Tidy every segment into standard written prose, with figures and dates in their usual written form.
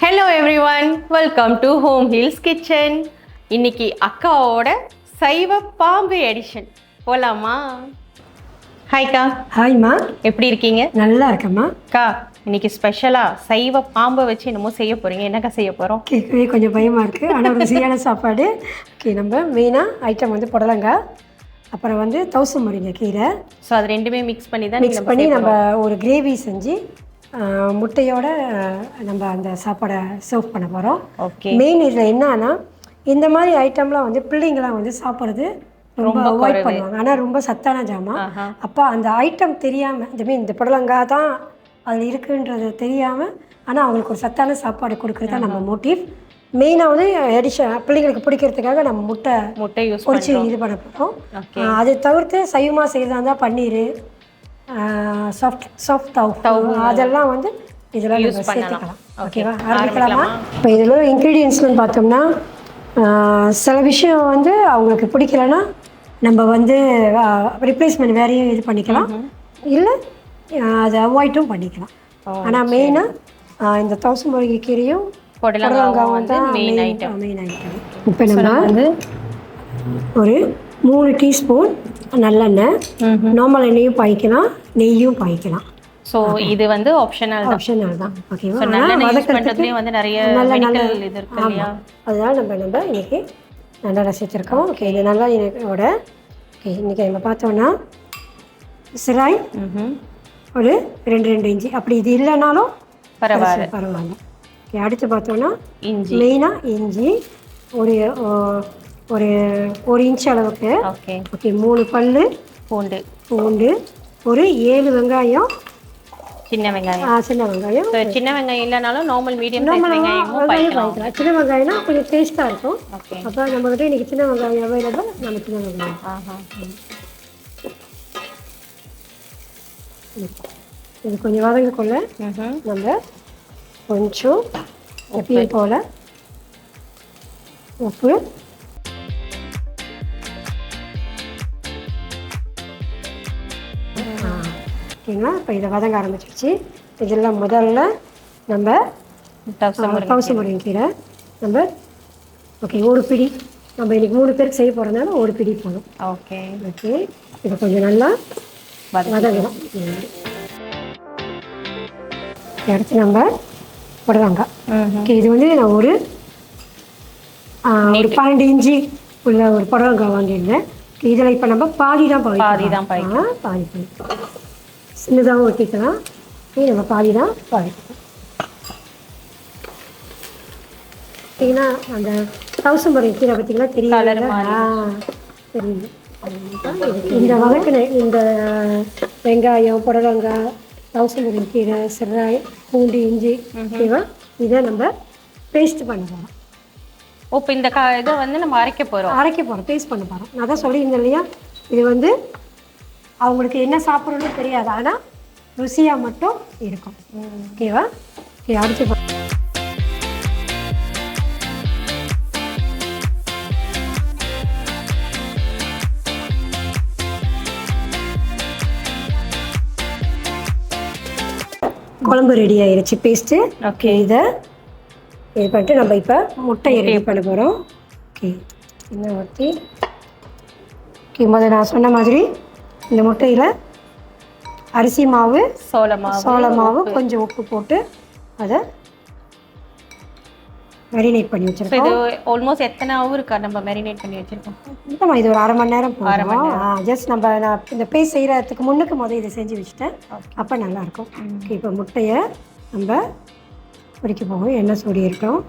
Hello everyone, welcome to home hills kitchen. இன்னைக்கு அக்காவோட சைவ பாம்பு எடிஷன் போலாமா? ஹாய்க்கா. ஹாய்மா, எப்படி இருக்கீங்க? நல்லா இருக்கம்மா. அக்கா, இன்னைக்கு ஸ்பெஷலாக சைவ பாம்பை வச்சு என்னமோ செய்ய போகிறீங்க. என்னக்கா செய்ய போகிறோம்? கேட்கவே கொஞ்சம் பயமாக இருக்குது, ஆனால் ஒரு ருசியான சாப்பாடு. ஓகே, நம்ம மெயினாக ஐட்டம் வந்து புடலங்காய், அப்புறம் வந்து தவுசு முருங்கை கீரை. ஸோ அது ரெண்டுமே மிக்ஸ் பண்ணி தான் மிக்ஸ் பண்ணி நம்ம ஒரு கிரேவி செஞ்சு முட்டையோட நம்ம அந்த சாப்பாடை சர்வ் பண்ண போகிறோம். ஓகே. மெயின் இதில் என்னன்னா, இந்த மாதிரி ஐட்டம்லாம் வந்து பிள்ளைங்களாம் வந்து சாப்பிட்றது ரொம்ப அவாய்ட் பண்ணுவாங்க, ஆனால் ரொம்ப சத்தான ஜாமான். அப்போ அந்த ஐட்டம் தெரியாமல், இந்த புடலங்காய் தான் அதில் இருக்குன்றது தெரியாமல், ஆனால் அவங்களுக்கு ஒரு சத்தான சாப்பாடு கொடுக்குறது தான் நம்ம மோட்டிவ். மெயினாக வந்து எடிஷன் பிள்ளைங்களுக்கு பிடிக்கிறதுக்காக நம்ம முட்டை யூஸ் பொரிச்சு இது பண்ண போகிறோம். அதை தவிர்த்து சைவமாக செய்கிறதா இருந்தால் பன்னீர், சாஃப்ட் தவு, அதெல்லாம் வந்து இதெல்லாம் நம்ம சேர்த்துக்கலாம். ஓகேவா, ஆரம்பிக்கலாமா? இப்போ இதில் இன்க்ரீடியன்ஸ்னு பார்த்தோம்னா, சில விஷயம் வந்து அவங்களுக்கு பிடிக்கலன்னா நம்ம வந்து ரிப்ளேஸ்மெண்ட் வேறையும் இது பண்ணிக்கலாம், இல்லை அதை அவாய்டும் பண்ணிக்கலாம். ஆனால் மெயினாக இந்த தவுசு முருங்கை கீரையும் புடலங்காவும் தான் மெயின் ஐட்டம். இப்போ நம்ம வந்து ஒரு 3 டீஸ்பூன் நல்லெண்ணெய், நார்மல் எண்ணெயும் பாய்க்கலாம், நெய்யும் பாய்க்கலாம். ஸோ இது வந்து ஆப்ஷனல் தான். ஓகேவா, வதக்கிறதுலேயே வந்து நிறைய மெடிக்கல் இது இருக்கு இல்லையா? அதனால நம்ம இன்னைக்கு நல்லா ரசிச்சிருக்கோம். ஓகே, இது நல்லா இதோட ஓகே. இன்றைக்கி நம்ம பார்த்தோன்னா சிராய் ஒரு 2 இன்ச்சு, அப்படி இது இல்லைனாலும் பரவாயில்ல. ஓகே, அடுத்து பார்த்தோன்னா இஞ்சி, மெயினாக இஞ்சி ஒரு 1 இன்ச் அளவுக்கு. ஓகே, 3 பல்லு பூண்டு, ஒரு 7 வெங்காயம், சின்ன வெங்காயம். சின்ன வெங்காயம் இல்லைனாலும் நார்மல் மீடியம் வெங்காயமும் பாய்க்கலாம். சின்ன வெங்காயம்னா கொஞ்சம் டேஸ்ட்டாக இருக்கும். அப்போ நம்மகிட்ட இன்றைக்கி சின்ன வெங்காயம் அவைலபிள், நம்ம சின்ன வெங்காயம். இது கொஞ்சம் வதங்கக்குள்ள நம்ம கொஞ்சம் எப்பயும் போல் உப்பு, ஓகேங்களா? இப்போ இதை வதங்க ஆரம்பிச்சிருச்சு. இதெல்லாம் முதல்ல நம்ம தவுசு முருங்கை கீரை நம்ம ஓகே 1 பிடி, நம்ம இன்றைக்கி 3 பேருக்கு செய்ய போகிறதுனால 1 பிடி போதும். ஓகே, இதை கொஞ்சம் நல்லா வதங்கணும். அடுத்து நம்ம புடலங்காய். ஓகே, இது வந்து நான் ஒரு 12 இன்ச்சு உள்ள ஒரு புடலங்காய் வாங்கியிருந்தேன். இதில் இப்போ நம்ம பாதி தான் பாதி சின்னதாகவும் ஒட்டிக்கலாம். நம்ம பாதி தான் பாதிக்கலாம். பார்த்தீங்கன்னா அந்த தவுசு முருங்கை கீரை பார்த்தீங்கன்னா தெரியுது. இந்த வதக்கின இந்த வெங்காயம், புடலங்காய், தவுசு முருங்கை கீரை, சிராய், பூண்டு, இஞ்சி, ஓகேவா, இதை நம்ம பேஸ்ட் பண்ண போகிறோம். இப்போ இந்த இதை வந்து நம்ம அரைக்க போகிறோம், பேஸ்ட் பண்ண போகிறோம். நான் தான் சொல்லியிருந்தேன் இல்லையா, இது வந்து அவங்களுக்கு என்ன சாப்பிட்றதுன்னு தெரியாது, ஆனால் ருசியாக மட்டும் இருக்கும். ஓகேவா? ஓகே, அரைச்சி குழம்பு ரெடி ஆயிடுச்சு, பேஸ்ட்டு. ஓகே, இதை இது பண்ணிட்டு நம்ம இப்போ முட்டையை ரெடி பண்ண போகிறோம். ஓகே, எண்ணெய் ஊற்றி ஓகே, முதல்ல நான் சொன்ன மாதிரி இந்த முட்டையில் அரிசி மாவு, சோள மாவு, கொஞ்சம் உப்பு போட்டு அதை மேரினேட் பண்ணி வச்சுருக்கோம். இது ஆல்மோஸ்ட் எத்தனை ஹவருக்கு நம்ம மேரினேட் பண்ணி வச்சுருக்கோம்? இல்லைம்மா, இது ஒரு 1/2 மணி நேரம் போகும். ஜஸ்ட் நான் இந்த பேஸ்ட் செய்கிறதுக்கு முன்னுக்கு முதல் இதை செஞ்சு வச்சுட்டேன், அப்போ நல்லாயிருக்கும். ஓகே, இப்போ முட்டையை நம்ம பொரிக்க போகும். எண்ணெய் சூடி இருக்கட்டும்.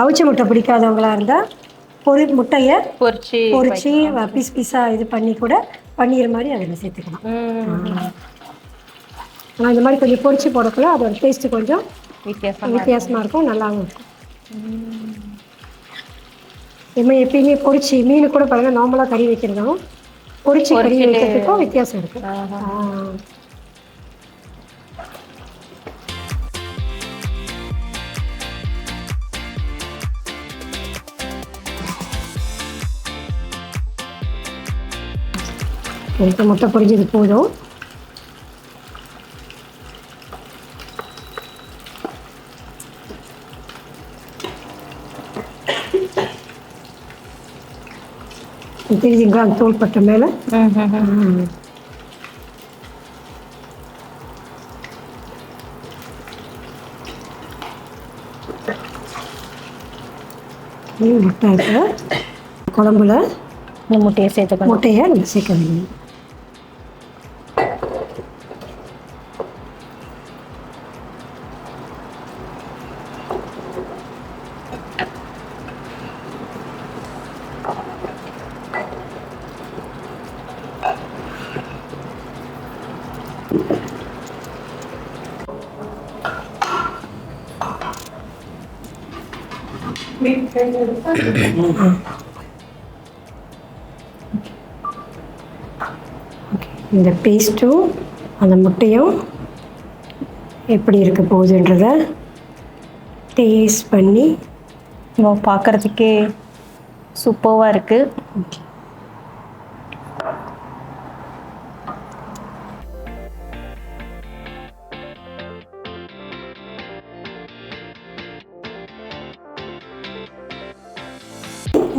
அவிச்ச முட்டை பிடிக்காதவங்களா இருந்தால் முட்டையை பொரிச்சு பீஸாக இது பண்ணி கூட பன்னீர் மாதிரி அதில் சேர்த்துக்கலாம். ஆனால் இந்த மாதிரி கொஞ்சம் பொரிச்சு போடக்குள்ள அதோட டேஸ்ட்டு கொஞ்சம் வித்தியாசமாக இருக்கும், நல்லாவும் இருக்கும். எப்பயுமே பொரிச்சு மீன் கூட பாருங்கள், நார்மலாக கறி வைக்கிறதும் பொரிச்சு கறி வைக்கிறதுக்கும் வித்தியாசம் இருக்குது. இப்போ முட்டை பொரிஞ்சது போதும். தெரியுதுங்களா அந்த தோல் பட்ட மேலே முட்டை இருக்கு. குழம்புல இந்த முட்டையை நீங்கள் சேர்க்க வேணும். இந்த பேஸ்ட்டும் அந்த முட்டையும் எப்படி இருக்க போகுதுன்றத டேஸ்ட் பண்ணி பார்க்குறதுக்கே சூப்பராக இருக்குது.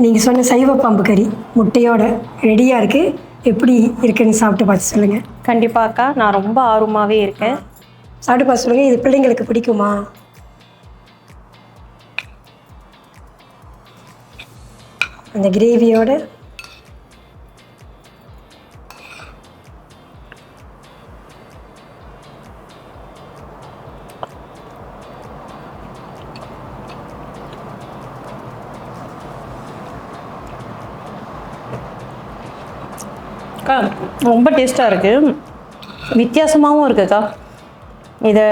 நீங்கள் சொன்ன சைவ பாம்பு கறி முட்டையோட ரெடியாக இருக்குது. எப்படி இருக்குன்னு சாப்பிட்டு பார்த்து சொல்லுங்கள். கண்டிப்பாக அக்கா, நான் ரொம்ப ஆர்வமாகவே இருக்கேன். சாப்பிட்டு பார்த்து சொல்லுங்கள். இது பிள்ளைங்களுக்கு பிடிக்குமா? அந்த கிரேவியோட அக்கா ரொம்ப டேஸ்ட்டாக இருக்குது, வித்தியாசமாகவும் இருக்குக்கா. இதை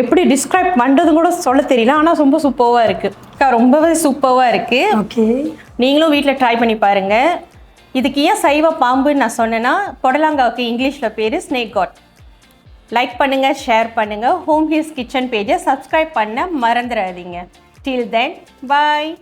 எப்படி டிஸ்கிரைப் பண்ணுறது கூட சொல்ல தெரியல, ஆனால் ரொம்ப சூப்பராக இருக்குது அக்கா, ரொம்பவே சூப்பராக இருக்குது. ஓகே, நீங்களும் வீட்டில் ட்ரை பண்ணி பாருங்கள். இதுக்கு ஏன் சைவ பாம்புன்னு நான் சொன்னேன்னா, புடலங்காவுக்கு இங்கிலீஷில் பேர் ஸ்னேக் காட். லைக் பண்ணுங்கள், ஷேர் பண்ணுங்கள். ஹோம் ஹீல்ஸ் கிச்சன் பேஜை சப்ஸ்கிரைப் பண்ண மறந்துடாதீங்க. டில் தென் பாய்.